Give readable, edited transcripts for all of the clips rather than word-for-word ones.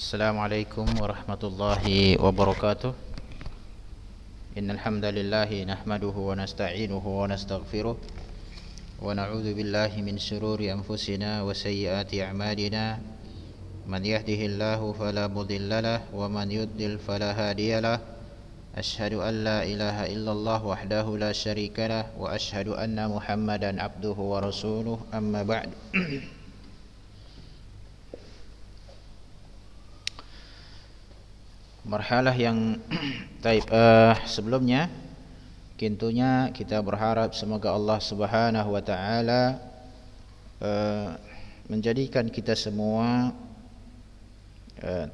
Assalamualaikum warahmatullahi wabarakatuh. Innal hamdalillah nahmaduhu wa nasta'inuhu wa nastaghfiruh wa na'udzu billahi min shururi anfusina wa sayyiati a'malina. Man yahdihillahu fala mudilla lahu wa man yudlil fala hadiya lahu. Asyhadu an la ilaha illallah wahdahu la syarika lahu wa asyhadu anna Muhammadan abduhu wa rasuluh. Amma ba'd. Marhalah yang sebelumnya tentunya kita berharap semoga Allah Subhanahu wa taala menjadikan kita semua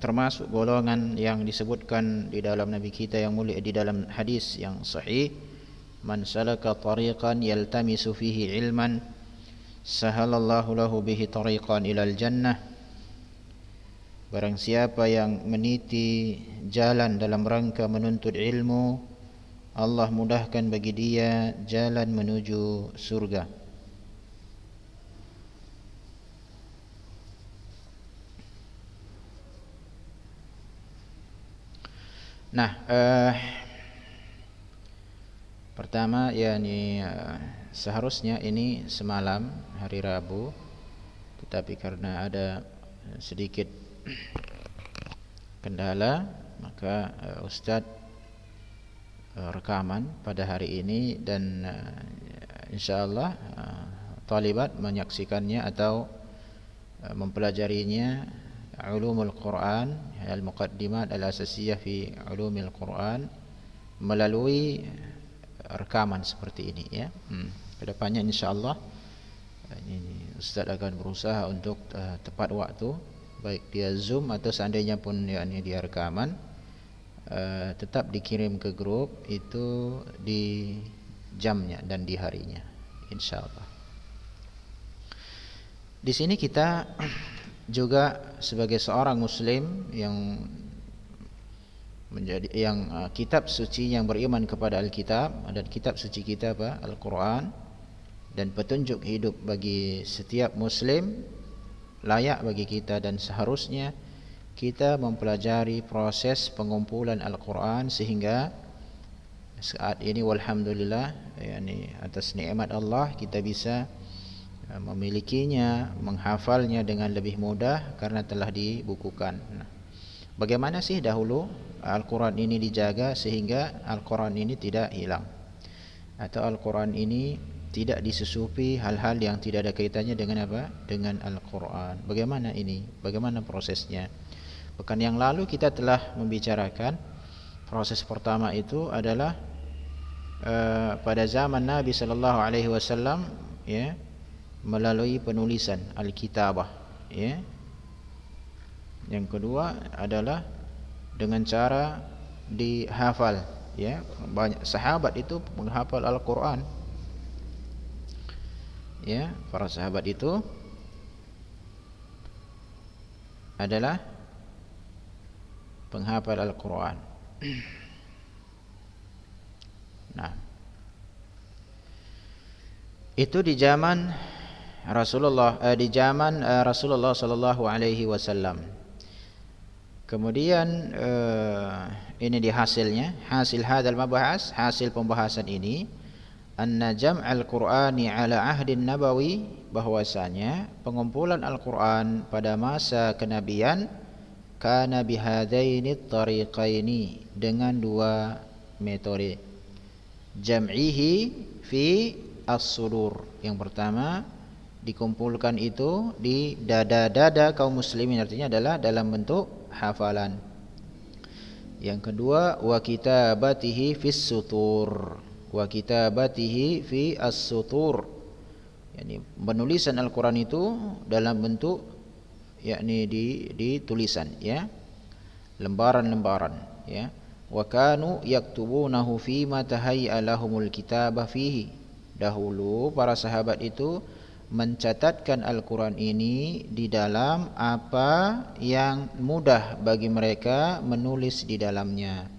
termasuk golongan yang disebutkan di dalam Nabi kita yang mulia, di dalam hadis yang sahih, man salaka tariqan yaltamisu fihi ilman sahalallahu lahu bihi tariqan ilal jannah. Barang siapa yang meniti jalan dalam rangka menuntut ilmu, Allah mudahkan bagi dia jalan menuju surga. Nah, pertama seharusnya ini semalam hari Rabu, tetapi karena ada sedikit kendala, maka Ustadz rekaman pada hari ini dan insyaallah talibat menyaksikannya atau mempelajarinya Ulumul Quran, Al-Muqaddimat Al-Asasiyah fi Ulumil Quran melalui rekaman seperti ini ya. Kedepannya insyaallah ini Ustadz akan berusaha untuk tepat waktu, baik dia Zoom atau seandainya pun dia rekaman, tetap dikirim ke grup itu di jamnya dan di harinya insyaallah. Di sini kita juga sebagai seorang muslim yang kitab suci yang beriman kepada Alkitab dan kitab suci kita Al-Quran dan petunjuk hidup bagi setiap muslim, layak bagi kita dan seharusnya kita mempelajari proses pengumpulan Al-Quran sehingga saat ini walhamdulillah atas nikmat Allah kita bisa memilikinya, menghafalnya dengan lebih mudah karena telah dibukukan. Bagaimana sih dahulu Al-Quran ini dijaga sehingga Al-Quran ini tidak hilang atau Al-Quran ini tidak disusupi hal-hal yang tidak ada kaitannya dengan apa? Dengan Al-Quran. Bagaimana ini? Bagaimana prosesnya? Pekan yang lalu kita telah membicarakan proses pertama itu adalah pada zaman Nabi sallallahu alaihi wasallam ya, melalui penulisan Al-Kitabah ya. Yang kedua adalah dengan cara dihafal ya. Banyak sahabat itu menghafal Al-Quran ya, para sahabat itu adalah penghafal Al-Quran. Nah, itu di zaman Rasulullah sallallahu alaihi wasallam. Kemudian ini di hasil hadal mabahas, hasil pembahasan ini, anna jam'al Qur'ani ala ahdin nabawi, bahwasanya pengumpulan Al-Qur'an pada masa kenabian kana bihadaini tariqaini, dengan dua metode. Jam'ihi fi as-sudur, yang pertama dikumpulkan itu di dada-dada kaum muslimin, artinya adalah dalam bentuk hafalan. Yang kedua wa kitabatihi fis sutur, wa kitabatihi fi as-sutur, yakni penulisan Al-Quran itu dalam bentuk yakni di tulisan ya, lembaran-lembaran ya. Wa kanu yaktubunahu fi ma tahayya lahumul kitabah fihi, dahulu para sahabat itu mencatatkan Al-Quran ini di dalam apa yang mudah bagi mereka menulis di dalamnya,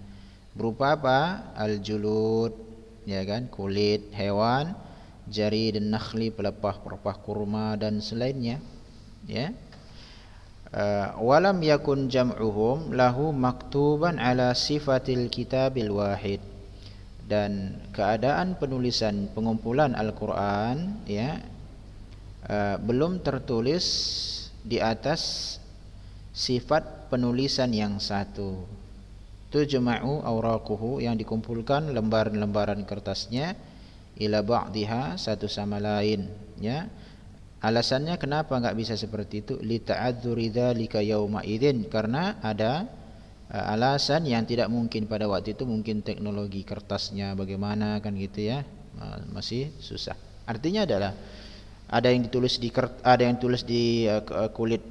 berupa apa? Al-julud ya kan, kulit hewan, jari dan nakhli, pelepah kurma dan selainnya ya. walam yakun jam'uhum lahu maktuban ala sifatil kitabil wahid, dan keadaan penulisan pengumpulan Al-Quran ya belum tertulis di atas sifat penulisan yang satu. Tujma'u awraquhu, yang dikumpulkan lembaran-lembaran kertasnya, ila ba'dihha, satu sama lain ya. Alasannya kenapa enggak bisa seperti itu? Li ta'adzuri dzalika yauma idzin, karena ada alasan yang tidak mungkin pada waktu itu, mungkin teknologi kertasnya bagaimana kan gitu ya, masih susah. Artinya adalah ada yang ditulis di ada yang tulis di kulit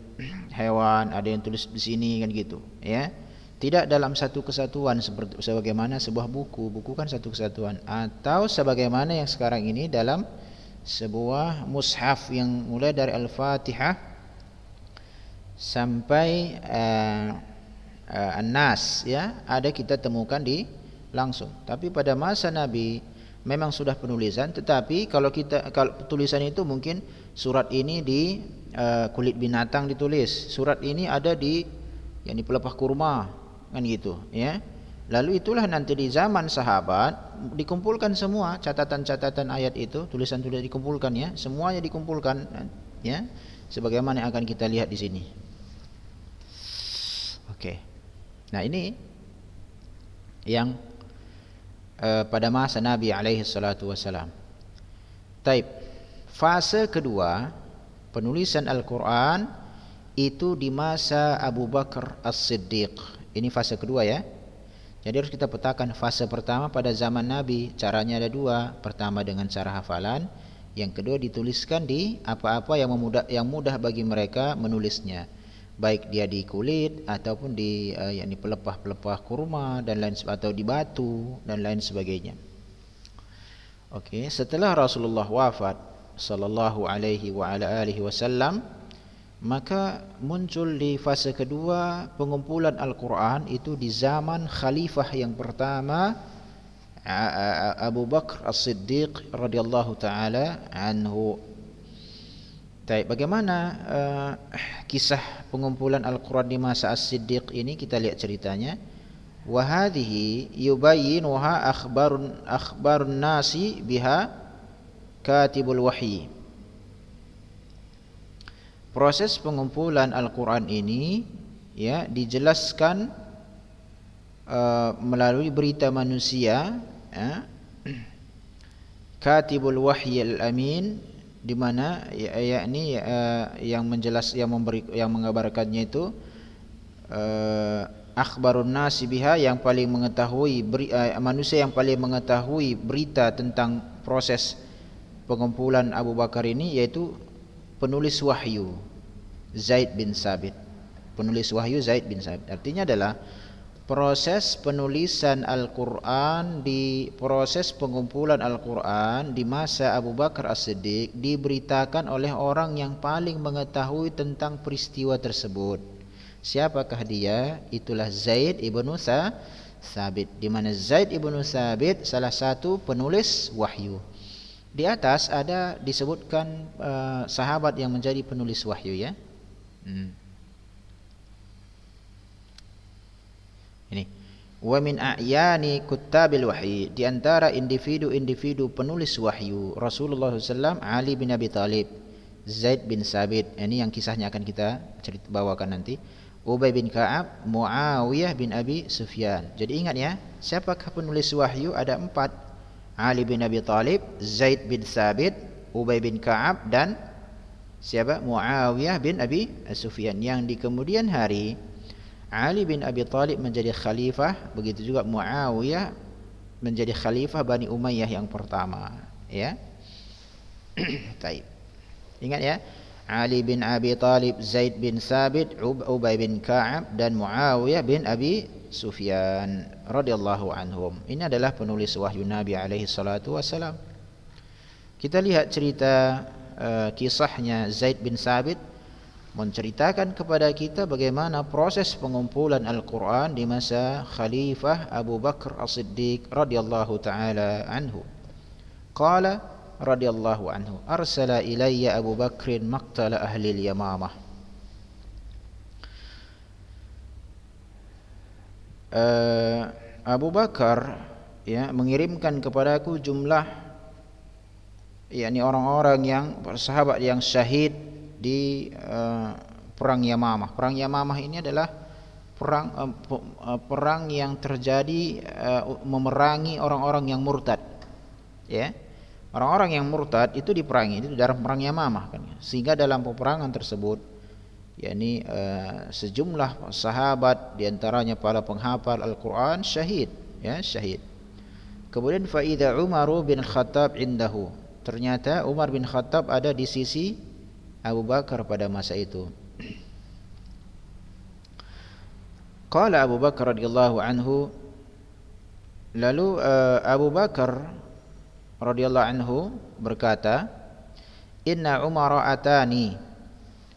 hewan, ada yang tulis di sini kan gitu ya. Tidak dalam satu kesatuan seperti sebagaimana sebuah buku. Buku kan satu kesatuan, atau sebagaimana yang sekarang ini dalam sebuah mushaf yang mulai dari Al-Fatihah sampai An-Nas ya, ada kita temukan di langsung. Tapi pada masa Nabi memang sudah penulisan, tetapi kalau tulisan itu mungkin surat ini di kulit binatang ditulis, surat ini ada di yang di pelepah kurma kan gitu ya. Lalu itulah nanti di zaman sahabat dikumpulkan semua catatan-catatan ayat itu, tulisan-tulisan dikumpulkan ya, semuanya dikumpulkan ya, sebagaimana yang akan kita lihat di sini. Oke. Nah, ini yang pada masa Nabi alaihi salatu wasalam. Taib. Fase kedua penulisan Al-Quran itu di masa Abu Bakar As-Siddiq. Ini fase kedua ya. Jadi harus kita petakan fase pertama pada zaman Nabi, caranya ada dua. Pertama dengan cara hafalan, yang kedua dituliskan di apa-apa yang mudah bagi mereka menulisnya, baik dia di kulit ataupun di yakni pelepah-pelepah kurma dan lain, atau di batu dan lain sebagainya. Oke, setelah Rasulullah wafat sallallahu alaihi wa ala alihi wasallam, maka muncul di fase kedua pengumpulan Al-Quran itu di zaman khalifah yang pertama Abu Bakar As-Siddiq radhiyallahu taala anhu. Bagaimana kisah pengumpulan Al-Quran di masa As-Siddiq ini? Kita lihat ceritanya. Wa hadhihi yubayyinuha akhbarun nasi biha katibul wahyi. Proses pengumpulan Al-Quran ini ya dijelaskan melalui berita manusia ya. Katibul wahyi al-amin, di mana yakni yang mengabarkannya itu akhbarun nasi biha, yang paling mengetahui manusia yang paling mengetahui berita tentang proses pengumpulan Abu Bakar ini, yaitu penulis wahyu Zaid bin Sabit. Penulis wahyu Zaid bin Sabit artinya adalah proses penulisan Al-Quran, di proses pengumpulan Al-Quran di masa Abu Bakar As-Siddiq diberitakan oleh orang yang paling mengetahui tentang peristiwa tersebut. Siapakah dia? Itulah Zaid ibnu Sabit, di mana Zaid ibnu Sabit salah satu penulis wahyu. Di atas ada disebutkan sahabat yang menjadi penulis wahyu ya. Ini wa min a'yani kuttabil wahyi, di antara individu-individu penulis wahyu Rasulullah SAW, Ali bin Abi Thalib, Zaid bin Sabit, ini yang kisahnya akan kita bawakan nanti, Ubay bin Ka'ab, Muawiyah bin Abi Sufyan. Jadi ingat ya, siapakah penulis wahyu? Ada 4. Ali bin Abi Thalib, Zaid bin Sabit, Ubay bin Ka'ab, dan siapa? Muawiyah bin Abi Sufyan. Yang di kemudian hari Ali bin Abi Thalib menjadi khalifah, begitu juga Muawiyah menjadi khalifah Bani Umayyah yang pertama ya. Taib. Ingat ya, Ali bin Abi Thalib, Zaid bin Sabit, Ubay bin Ka'ab, dan Muawiyah bin Abi Sufyan radhiyallahu anhum. Ini adalah penulis wahyu Nabi alaihi salatu wasalam. Kita lihat cerita kisahnya Zaid bin Sabit, menceritakan kepada kita bagaimana proses pengumpulan Al-Quran di masa Khalifah Abu Bakar As-Siddiq radhiyallahu taala anhu. Qala radhiyallahu anhu, arsala ilayya Abu Bakrin maqtala ahli al-Yamamah. Abu Bakar ya mengirimkan kepadaku jumlah yakni orang-orang yang sahabat yang syahid di perang Yamamah. Perang Yamamah ini adalah perang yang terjadi memerangi orang-orang yang murtad. Ya. Orang-orang yang murtad itu diperangi itu dalam perang Yamamah kan. Sehingga dalam peperangan tersebut yakni sejumlah sahabat di antaranya para penghafal Al-Qur'an syahid, ya, syahid. Kemudian fa idza Umar bin Khattab indahu. Ternyata Umar bin Khattab ada di sisi Abu Bakar pada masa itu. Qala Abu Bakar radhiyallahu anhu, lalu Abu Bakar radhiyallahu anhu berkata, "Inna Umar atani."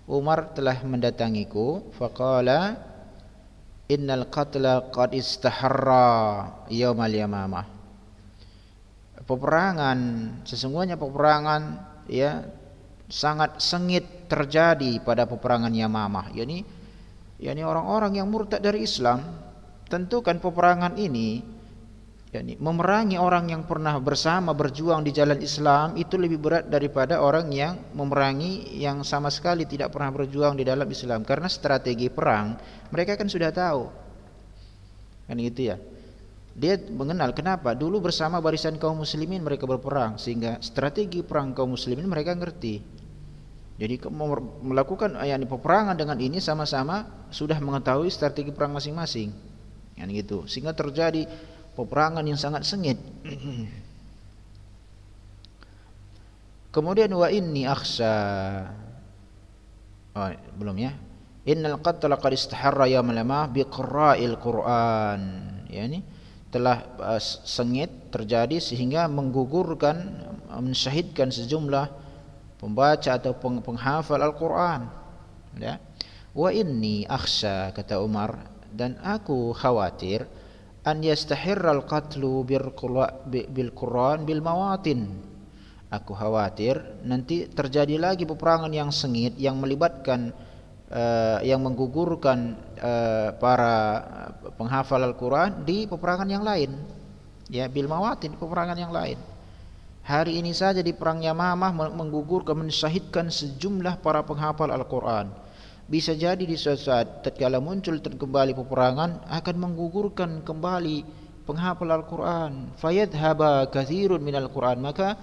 Umar telah mendatangiku, faqala, "Innal qatla qad istaharra yaumal yamamah." Peperangan, sesungguhnya peperangan ya sangat sengit terjadi pada peperangan Yamamah. Yani orang-orang yang murtad dari Islam. Tentu kan peperangan ini yani memerangi orang yang pernah bersama berjuang di jalan Islam itu lebih berat daripada orang yang memerangi yang sama sekali tidak pernah berjuang di dalam Islam, karena strategi perang mereka kan sudah tahu. Kan gitu ya. Dia mengenal kenapa dulu bersama barisan kaum muslimin mereka berperang, sehingga strategi perang kaum muslimin mereka ngerti. Jadi melakukan yani peperangan dengan ini sama-sama sudah mengetahui strategi perang masing-masing. Kan gitu. Sehingga terjadi peperangan yang sangat sengit. Kemudian wa inni akhsha. Oh, belum ya. Innal qatla qad istaharra yawmal lamah biqra'il Qur'an. Yani telah sengit terjadi sehingga menggugurkan, mensyahidkan sejumlah pembaca atau penghafal Al-Qur'an. Ya. Wa inni akhsha, kata Umar, dan aku khawatir an yastahirral qatlu bil Qur'an bil mawatin. Aku khawatir nanti terjadi lagi peperangan yang sengit yang melibatkan yang menggugurkan para penghafal Al-Qur'an di peperangan yang lain. Ya, bil mawatin, peperangan yang lain. Hari ini saja di perang Yamamah menggugurkan, mensyahidkan sejumlah para penghafal Al-Qur'an. Bisa jadi di suatu saat tatkala muncul kembali peperangan akan menggugurkan kembali penghafal Al-Qur'an. Fayadhhaba katsirun minal Qur'an, maka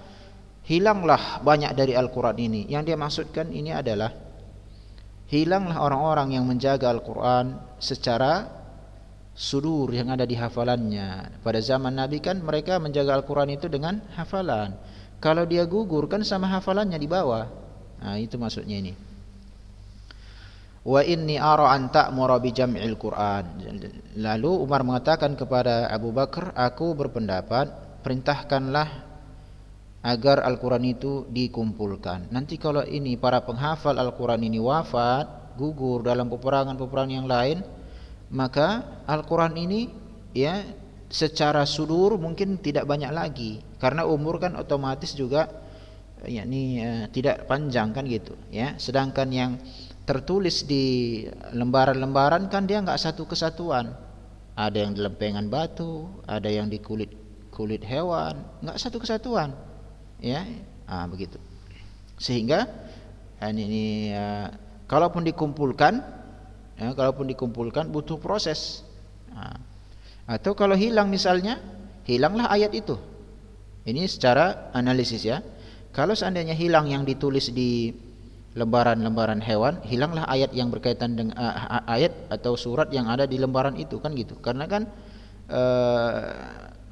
hilanglah banyak dari Al-Qur'an ini. Yang dia maksudkan ini adalah hilanglah orang-orang yang menjaga Al-Qur'an secara sudur yang ada di hafalannya. Pada zaman Nabi kan mereka menjaga Al-Qur'an itu dengan hafalan. Kalau dia gugur kan sama hafalannya di bawah. Nah, itu maksudnya ini. Wa inni ara an ta'mura bi jam'il Qur'an. Lalu Umar mengatakan kepada Abu Bakar, aku berpendapat perintahkanlah agar Al-Qur'an itu dikumpulkan. Nanti kalau ini para penghafal Al-Qur'an ini wafat, gugur dalam peperangan-peperangan yang lain, maka Al-Qur'an ini ya secara sudur mungkin tidak banyak lagi, karena umur kan otomatis juga yakni tidak panjang kan gitu ya. Sedangkan yang tertulis di lembaran-lembaran kan dia enggak satu kesatuan. Ada yang di lempengan batu, ada yang di kulit hewan, enggak satu kesatuan. Ya, begitu. Sehingga ini kalaupun dikumpulkan butuh proses. Atau kalau hilang misalnya, hilanglah ayat itu. Ini secara analisis ya. Kalau seandainya hilang yang ditulis di lembaran-lembaran hewan, hilanglah ayat yang berkaitan dengan ayat atau surat yang ada di lembaran itu kan gitu. Karena kan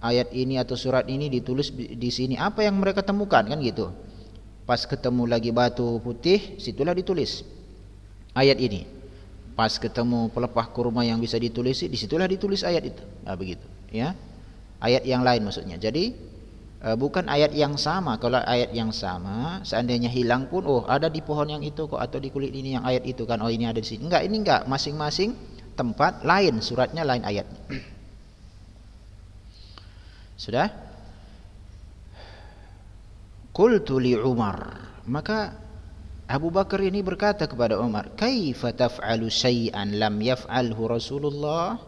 ayat ini atau surat ini ditulis di sini, apa yang mereka temukan kan gitu. Pas ketemu lagi batu putih, situlah ditulis ayat ini. Pas ketemu pelepah kurma yang bisa ditulis, disitulah ditulis ayat itu. Begitu ya. Ayat yang lain maksudnya. Jadi bukan ayat yang sama. Kalau ayat yang sama seandainya hilang pun, oh ada di pohon yang itu kok, atau di kulit ini yang ayat itu kan, oh ini ada di sini. Enggak, ini enggak, masing-masing tempat lain, suratnya lain ayatnya. Sudah? Qultu li Umar, maka Abu Bakar ini berkata kepada Umar, kaifa taf'alu syai'an lam yaf'alhu Rasulullah?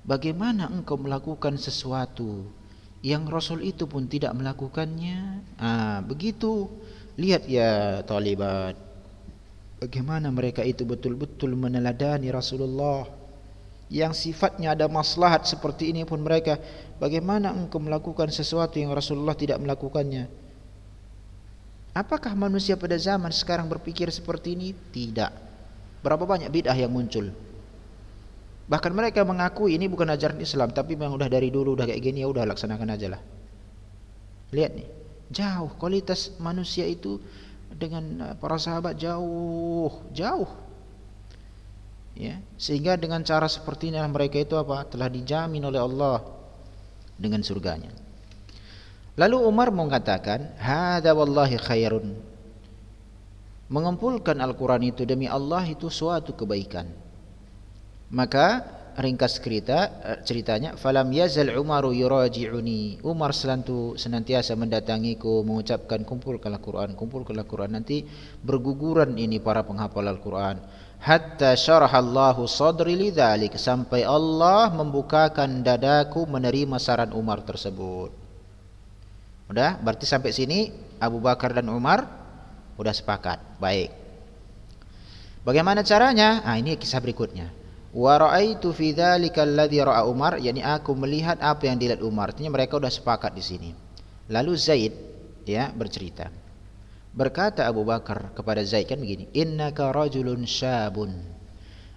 bagaimana engkau melakukan sesuatu yang Rasul itu pun tidak melakukannya? Begitu. Lihat ya talibat, bagaimana mereka itu betul-betul meneladani Rasulullah. Yang sifatnya ada maslahat seperti ini pun mereka, bagaimana engkau melakukan sesuatu yang Rasulullah tidak melakukannya? Apakah manusia pada zaman sekarang berpikir seperti ini? Tidak. Berapa banyak bid'ah yang muncul. Bahkan mereka mengakui ini bukan ajaran Islam, tapi memang udah dari dulu udah kayak gini, ya udah laksanakan aja lah. Lihat nih, jauh kualitas manusia itu dengan para sahabat jauh. Ya, sehingga dengan cara seperti ini mereka itu apa? Telah dijamin oleh Allah dengan surganya. Lalu Umar mengatakan, "Hadza wallahi khairun." Mengumpulkan Al-Qur'an itu demi Allah itu suatu kebaikan. Maka ringkas ceritanya, falam yazal Umaru yuraji'uni. Umar senantiasa mendatangiku mengucapkan, kumpulkanlah Quran. Nanti berguguran ini para penghafal Al-Quran. Hatta syarahallahu sadri lidzalik, sampai Allah membukakan dadaku menerima saran Umar tersebut. Udah, berarti sampai sini Abu Bakar dan Umar udah sepakat. Baik. Bagaimana caranya? Ini kisah berikutnya. Wa ra'aitu fi dzalika alladhi ra'a Umar, yakni aku melihat apa yang dilihat Umar. Artinya mereka sudah sepakat di sini. Lalu Zaid bercerita. Berkata Abu Bakar kepada Zaid kan begini, "Innaka rajulun syabun."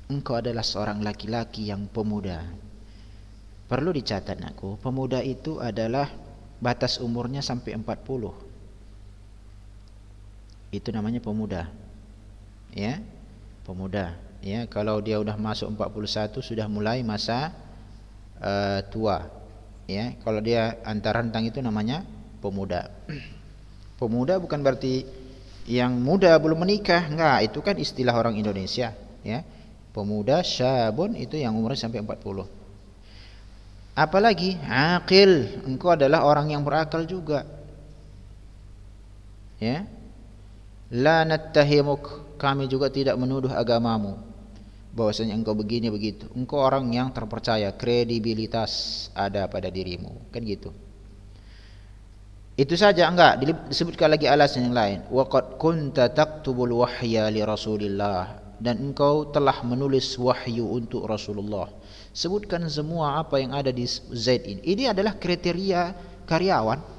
Engkau adalah seorang laki-laki yang pemuda. Perlu dicatat aku, pemuda itu adalah batas umurnya sampai 40. Itu namanya pemuda. Ya, pemuda. Ya, kalau dia udah masuk 41 sudah mulai masa tua. Ya, kalau dia antara rentang itu namanya pemuda. Pemuda bukan berarti yang muda belum menikah, enggak, itu kan istilah orang Indonesia, ya. Pemuda syabun itu yang umurnya sampai 40. Apalagi aqil, engkau adalah orang yang berakal juga. Ya. La nattahimuk, kami juga tidak menuduh agamamu bahwasanya engkau begini begitu. Engkau orang yang terpercaya, kredibilitas ada pada dirimu, kan gitu. Itu saja enggak, disebutkan lagi alasan yang lain. Wa qad kunta taktubul wahya li Rasulillah, dan engkau telah menulis wahyu untuk Rasulullah. Sebutkan semua apa yang ada di Zaid ini. Ini adalah kriteria karyawan.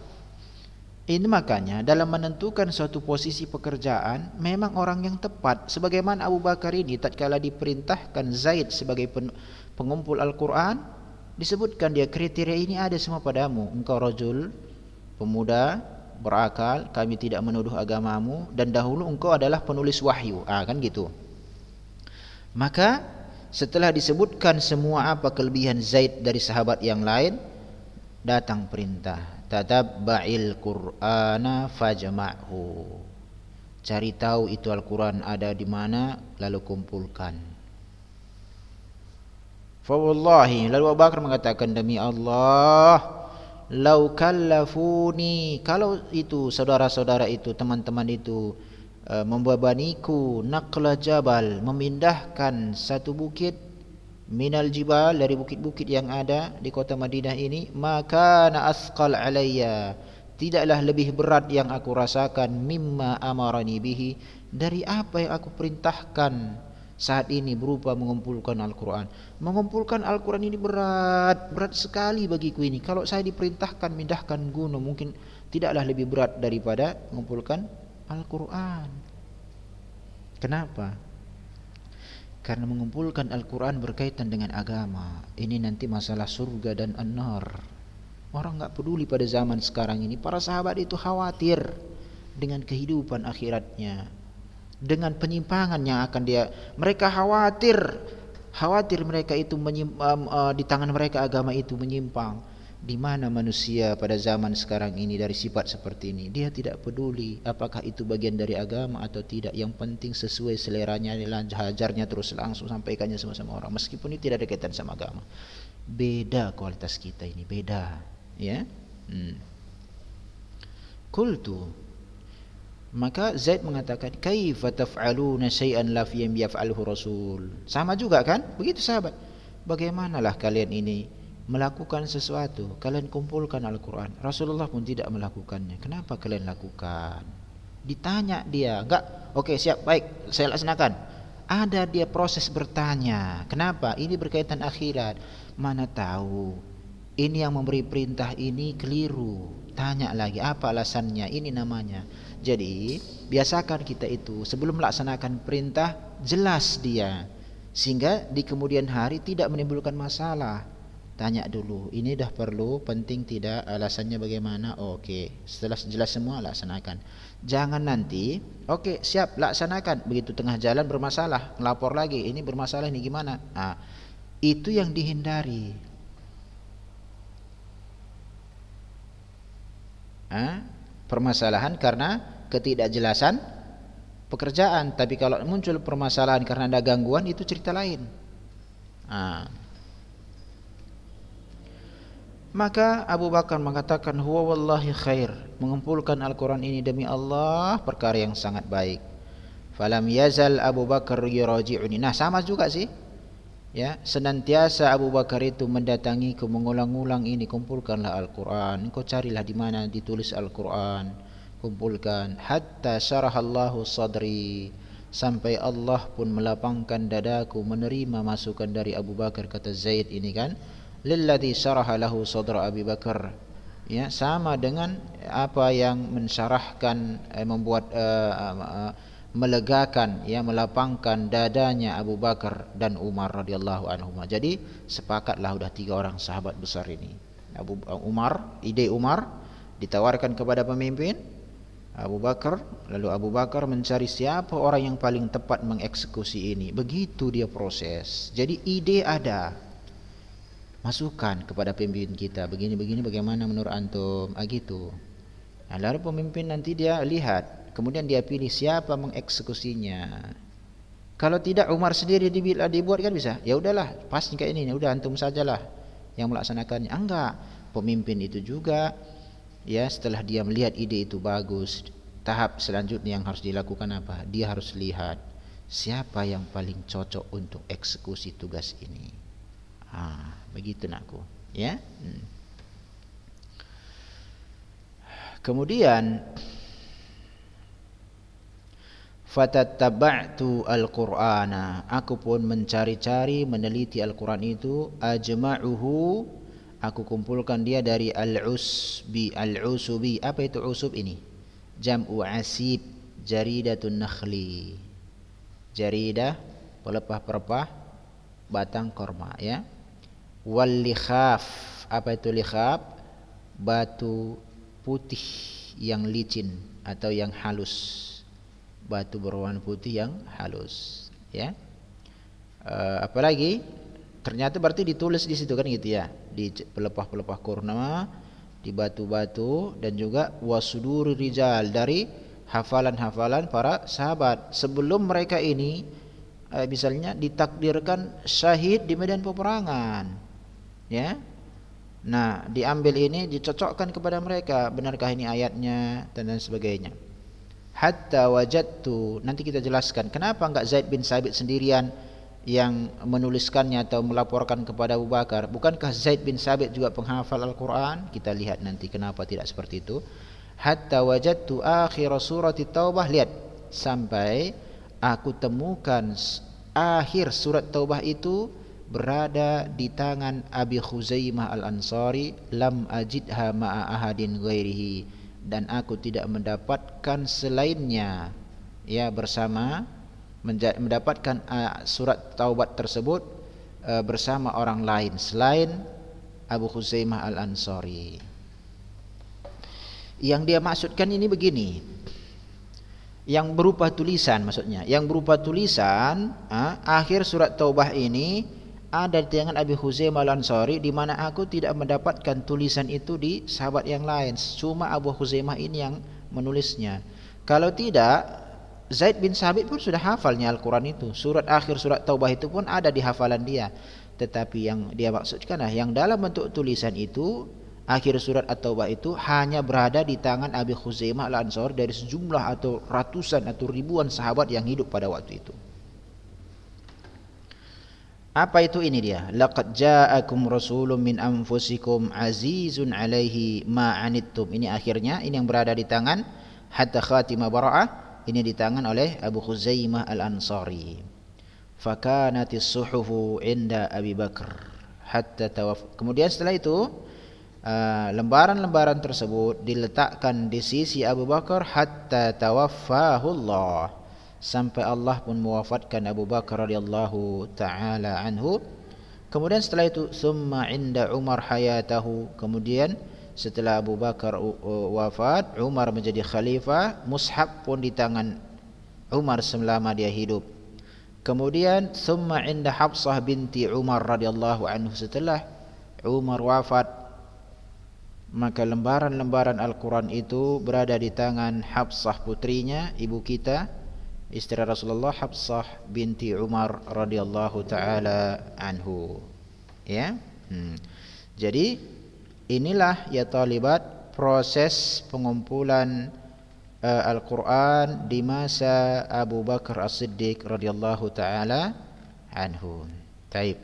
Ini makanya dalam menentukan suatu posisi pekerjaan memang orang yang tepat. Sebagaimana Abu Bakar ini tatkala diperintahkan Zaid sebagai pengumpul Al-Quran, disebutkan dia kriteria ini ada semua padamu. Engkau rajul, pemuda, berakal, kami tidak menuduh agamamu, dan dahulu engkau adalah penulis wahyu. Kan gitu. Maka setelah disebutkan semua apa kelebihan Zaid dari sahabat yang lain, datang perintah, tatabba'il Qur'ana fajma'hu. Cari tahu itu Al-Quran ada di mana, lalu kumpulkan. Fa wallahi, lalu Abu Bakar mengatakan, demi Allah, lau kallafuni, kalau itu saudara-saudara itu, teman-teman itu membebaniku naqla jabal, memindahkan satu bukit, minal jibal, dari bukit-bukit yang ada di kota Madinah ini, maka na asqal alayya, tidaklah lebih berat yang aku rasakan, mimma amarani bihi, dari apa yang aku perintahkan saat ini berupa mengumpulkan Al-Quran. Mengumpulkan Al-Quran ini berat sekali bagiku ini. Kalau saya diperintahkan mindahkan gunung, mungkin tidaklah lebih berat daripada mengumpulkan Al-Quran. Kenapa? Karena mengumpulkan Al-Quran berkaitan dengan agama. Ini nanti masalah surga dan an-nar. Orang gak peduli pada zaman sekarang ini. Para sahabat itu khawatir dengan kehidupan akhiratnya, dengan penyimpangan yang akan mereka khawatir mereka itu di tangan mereka agama itu menyimpang. Di mana manusia pada zaman sekarang ini dari sifat seperti ini? Dia tidak peduli apakah itu bagian dari agama atau tidak. Yang penting sesuai seleranya, hajarnya terus langsung sampaikannya sama orang, meskipun itu tidak ada kaitan sama agama. Beda kualitas kita ini, beda, ya. Qultu, maka Zaid mengatakan, kaifa taf'aluna syai'an la yaf'alhu Rasul. Sama juga kan? Begitu sahabat. Bagaimanalah kalian ini melakukan sesuatu, kalian kumpulkan Al-Quran, Rasulullah pun tidak melakukannya, kenapa kalian lakukan? Ditanya dia, enggak, oke siap, baik, saya laksanakan. Ada dia proses bertanya, kenapa? Ini berkaitan akhirat. Mana tahu ini yang memberi perintah ini keliru, tanya lagi apa alasannya, ini namanya. Jadi biasakan kita itu sebelum melaksanakan perintah jelas dia, sehingga di kemudian hari tidak menimbulkan masalah. Tanya dulu, ini dah perlu, penting tidak, alasannya bagaimana? Oke, setelah jelas semua laksanakan. Jangan nanti, oke siap laksanakan, begitu tengah jalan bermasalah, ngelapor lagi, ini bermasalah ini gimana? Nah, itu yang dihindari. Permasalahan karena ketidakjelasan pekerjaan, tapi kalau muncul permasalahan karena ada gangguan, itu cerita lain. Maka Abu Bakar mengatakan, huwa wallahi khair, mengumpulkan Al-Quran ini demi Allah perkara yang sangat baik. Falam yazal Abu Bakar yuraji'uni. Nah sama juga sih, ya, senantiasa Abu Bakar itu mendatangiku, mengulang-ulang ini, kumpulkanlah Al-Quran, engkau carilah di mana ditulis Al-Quran, kumpulkan. Hatta syarahallahu sadri, sampai Allah pun melapangkan dadaku menerima masukan dari Abu Bakar. Kata Zaid ini kan, lilladzi syaraha lahu sadra Abi Bakar, ya, sama dengan apa yang mensyarahkan, membuat melegakan, ya, melapangkan dadanya Abu Bakar dan Umar radhiyallahu anhuma. Jadi sepakatlah udah 3 orang sahabat besar ini. Ide Umar ditawarkan kepada pemimpin Abu Bakar, lalu Abu Bakar mencari siapa orang yang paling tepat mengeksekusi ini. Begitu dia proses. Jadi ide ada, masukan kepada pemimpin kita, begini-begini bagaimana menurut antum, gitu. Nah, lalu pemimpin nanti dia lihat, kemudian dia pilih siapa mengeksekusinya. Kalau tidak Umar sendiri dibuat kan bisa, ya udahlah pas kayak ini, udah antum sajalah yang melaksanakannya. Enggak, pemimpin itu juga, ya, setelah dia melihat ide itu bagus, tahap selanjutnya yang harus dilakukan apa? Dia harus lihat siapa yang paling cocok untuk eksekusi tugas ini. Begitu nakku, ya. Kemudian fatattaba'tu al-Qur'ana, aku pun mencari-cari, meneliti Al-Qur'an itu. Ajma'uhu, aku kumpulkan dia dari al-usbi. Al-usubi, apa itu usub ini? Jam'u asib, jaridatun nakhli. Jaridah, pelepah-pelepah batang korma, ya. Wal likhaf, apa itu likhaf? Batu putih yang licin atau yang halus, batu berwarna putih yang halus, ya. Apalagi ternyata berarti ditulis di situ kan, gitu ya, di pelepah-pelepah kurma, di batu-batu, dan juga wasuduri rijal, dari hafalan-hafalan para sahabat sebelum mereka ini misalnya ditakdirkan syahid di medan peperangan, ya. Nah, diambil ini, dicocokkan kepada mereka, benarkah ini ayatnya dan lain sebagainya. Hatta wajadtu, nanti kita jelaskan kenapa enggak Zaid bin Sabit sendirian yang menuliskannya atau melaporkan kepada Abu Bakar. Bukankah Zaid bin Sabit juga penghafal Al-Quran? Kita lihat nanti kenapa tidak seperti itu. Hatta wajadtu akhir surat Taubah, lihat, sampai aku temukan akhir surat Taubah itu berada di tangan Abi Khuzaimah Al-Ansari, lam ajidha ma'a ahadin ghairihi, dan aku tidak mendapatkan selainnya, ya, bersama mendapatkan surat Taubat tersebut bersama orang lain selain Abu Khuzaimah Al-Ansari. Yang dia maksudkan ini begini, yang berupa tulisan, maksudnya yang berupa tulisan, akhir surat Taubah ini ada di tangan Abi Khuzaimah Al-Ansari, di mana aku tidak mendapatkan tulisan itu di sahabat yang lain, cuma Abu Khuzaimah ini yang menulisnya. Kalau tidak, Zaid bin Sabit pun sudah hafalnya Al-Quran itu, surat akhir surat Taubah itu pun ada di hafalan dia. Tetapi yang dia maksudkan, yang dalam bentuk tulisan itu, akhir surat At-Taubah itu hanya berada di tangan Abi Khuzaimah Al-Ansari dari sejumlah atau ratusan atau ribuan sahabat yang hidup pada waktu itu. Apa itu? Ini dia. Laqad ja'akum rasulun min anfusikum azizun 'alaihi ma 'anittum. Ini akhirnya, ini yang berada di tangan hatta khatimah bara'ah, ini di tangan oleh Abu Khuzaimah Al-Ansari. Fakanatis suhufu 'inda Abi Bakar hatta kemudian setelah itu lembaran-lembaran tersebut diletakkan di sisi Abu Bakar hatta tawaffahullah, sampai Allah pun mewafatkan Abu Bakar radhiyallahu taala anhu. Kemudian setelah itu summa inda Umar hayatahu, kemudian setelah Abu Bakar wafat, Umar menjadi khalifah, mushaf pun di tangan Umar selama dia hidup. Kemudian summa inda Hafsah binti Umar radhiyallahu anhu, setelah Umar wafat, maka lembaran-lembaran Al-Quran itu berada di tangan Hafsah putrinya, ibu kita, istri Rasulullah, Hafsah binti Umar radhiyallahu taala anhu. Ya. Jadi inilah ya talibat proses pengumpulan Al-Quran di masa Abu Bakar As-Siddiq radhiyallahu taala anhu. Taib.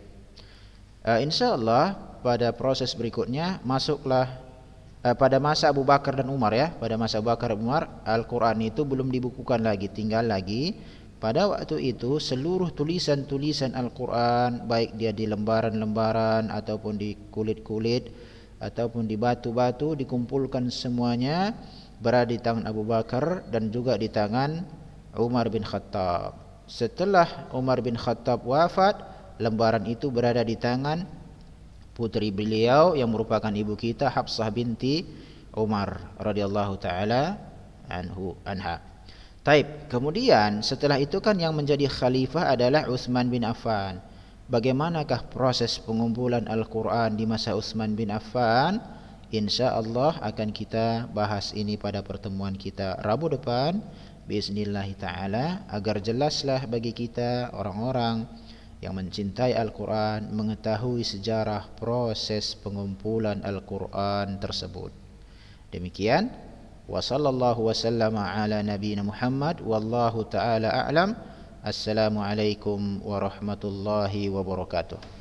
Insyaallah pada proses berikutnya masuklah pada masa Abu Bakar dan Umar, ya. Pada masa Abu Bakar dan Umar, Al-Quran itu belum dibukukan lagi, tinggal lagi pada waktu itu seluruh tulisan-tulisan Al-Quran, baik dia di lembaran-lembaran ataupun di kulit-kulit ataupun di batu-batu, dikumpulkan semuanya berada di tangan Abu Bakar dan juga di tangan Umar bin Khattab. Setelah Umar bin Khattab wafat, lembaran itu berada di tangan putri beliau yang merupakan ibu kita, Hafsah binti Umar radhiyallahu taala anha. Taib. Kemudian setelah itu kan yang menjadi khalifah adalah Utsman bin Affan. Bagaimanakah proses pengumpulan Al-Quran di masa Utsman bin Affan? InsyaAllah akan kita bahas ini pada pertemuan kita Rabu depan biiznillah ta'ala, agar jelaslah bagi kita orang-orang yang mencintai Al-Quran mengetahui sejarah proses pengumpulan Al-Quran tersebut. Demikian, wa sallallahu wasallama ala nabiyina Muhammad wallahu ta'ala a'lam. Assalamualaikum warahmatullahi wabarakatuh.